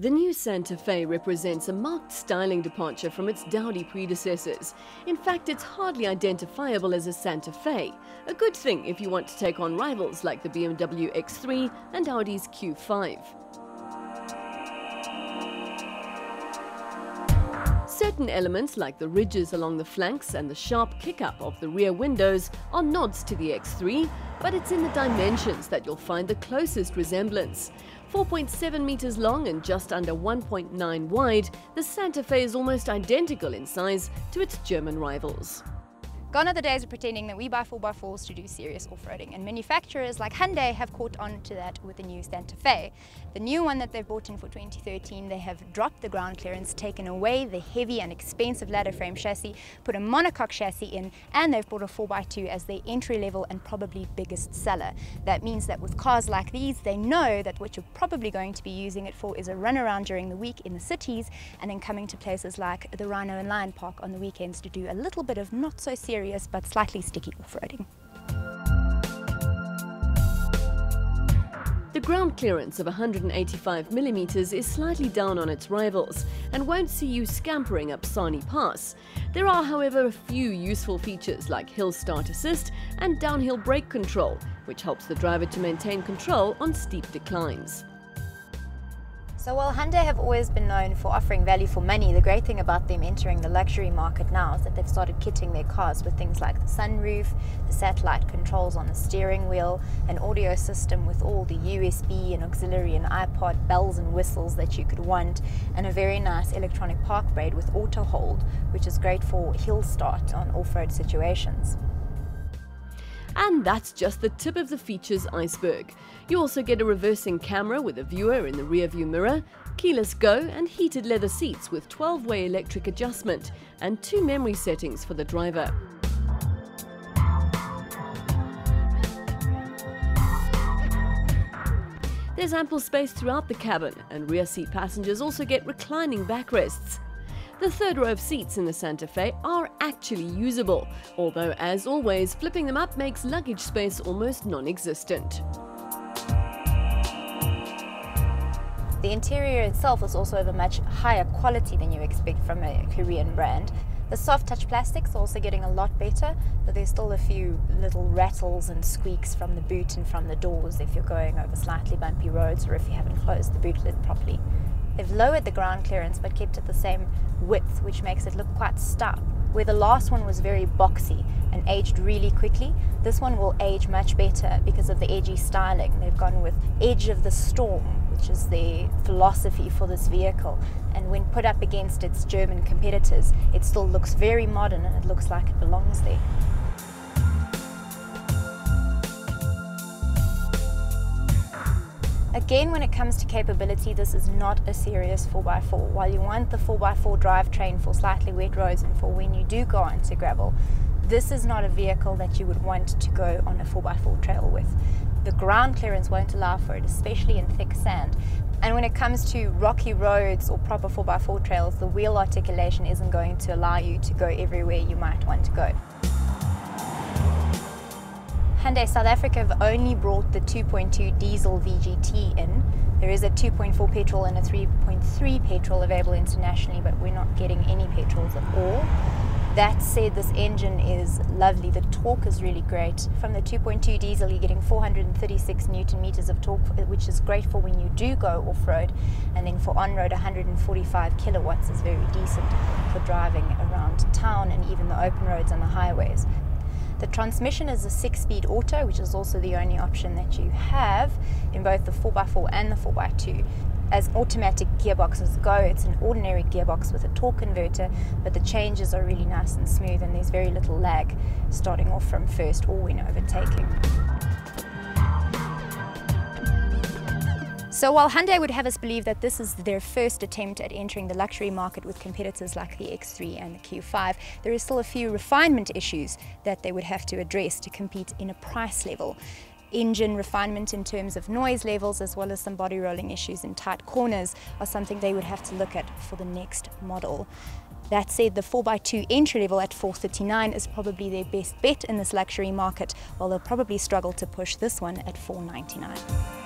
The new Sante Fe represents a marked styling departure from its dowdy predecessors. In fact, it's hardly identifiable as a Sante Fe, a good thing if you want to take on rivals like the BMW X3 and Audi's Q5. Certain elements like the ridges along the flanks and the sharp kick-up of the rear windows are nods to the X3, but it's in the dimensions that you'll find the closest resemblance. 4.7 meters long and just under 1.9 wide, the Sante Fe is almost identical in size to its German rivals. Gone are the days of pretending that we buy 4x4s to do serious off-roading, and manufacturers like Hyundai have caught on to that with the new Sante Fe. The new one that they've bought in for 2013, they have dropped the ground clearance, taken away the heavy and expensive ladder frame chassis, put a monocoque chassis in, and they've brought a 4x2 as their entry level and probably biggest seller. That means that with cars like these, they know that what you're probably going to be using it for is a run around during the week in the cities, and then coming to places like the Rhino and Lion Park on the weekends to do a little bit of not so serious but slightly sticky off-roading. The ground clearance of 185mm is slightly down on its rivals and won't see you scampering up Sani Pass. There are, however, a few useful features like hill start assist and downhill brake control, which helps the driver to maintain control on steep declines. So while Hyundai have always been known for offering value for money, the great thing about them entering the luxury market now is that they've started kitting their cars with things like the sunroof, the satellite controls on the steering wheel, an audio system with all the USB and auxiliary and iPod bells and whistles that you could want, and a very nice electronic park brake with auto hold, which is great for hill start on off-road situations. And that's just the tip of the features iceberg. You also get a reversing camera with a viewer in the rear view mirror, keyless go and heated leather seats with 12-way electric adjustment and 2 memory settings for the driver. There's ample space throughout the cabin, and rear seat passengers also get reclining backrests. The third row of seats in the Sante Fe are actually usable, although as always, flipping them up makes luggage space almost non-existent. The interior itself is also of a much higher quality than you expect from a Korean brand. The soft touch plastics are also getting a lot better, but there's still a few little rattles and squeaks from the boot and from the doors if you're going over slightly bumpy roads or if you haven't closed the boot lid properly. They've lowered the ground clearance but kept it the same width, which makes it look quite stout. Where the last one was very boxy and aged really quickly, this one will age much better because of the edgy styling. They've gone with Edge of the Storm, which is their philosophy for this vehicle. And when put up against its German competitors, it still looks very modern and it looks like it belongs there. Again, when it comes to capability, this is not a serious 4x4. While you want the 4x4 drivetrain for slightly wet roads and for when you do go onto gravel, this is not a vehicle that you would want to go on a 4x4 trail with. The ground clearance won't allow for it, especially in thick sand. And when it comes to rocky roads or proper 4x4 trails, the wheel articulation isn't going to allow you to go everywhere you might want to go. Hyundai South Africa have only brought the 2.2 diesel VGT in. There is a 2.4 petrol and a 3.3 petrol available internationally, but we're not getting any petrols at all. That said, this engine is lovely. The torque is really great. From the 2.2 diesel, you're getting 436 Newton meters of torque, which is great for when you do go off-road. And then for on-road, 145 kilowatts is very decent for driving around town and even the open roads and the highways. The transmission is a 6-speed auto, which is also the only option that you have in both the 4x4 and the 4x2. As automatic gearboxes go, it's an ordinary gearbox with a torque converter, but the changes are really nice and smooth and there's very little lag starting off from first or when overtaking. So while Hyundai would have us believe that this is their first attempt at entering the luxury market with competitors like the X3 and the Q5, there is still a few refinement issues that they would have to address to compete in a price level. Engine refinement in terms of noise levels, as well as some body rolling issues in tight corners, are something they would have to look at for the next model. That said, the 4x2 entry level at $439 is probably their best bet in this luxury market, while they'll probably struggle to push this one at $499.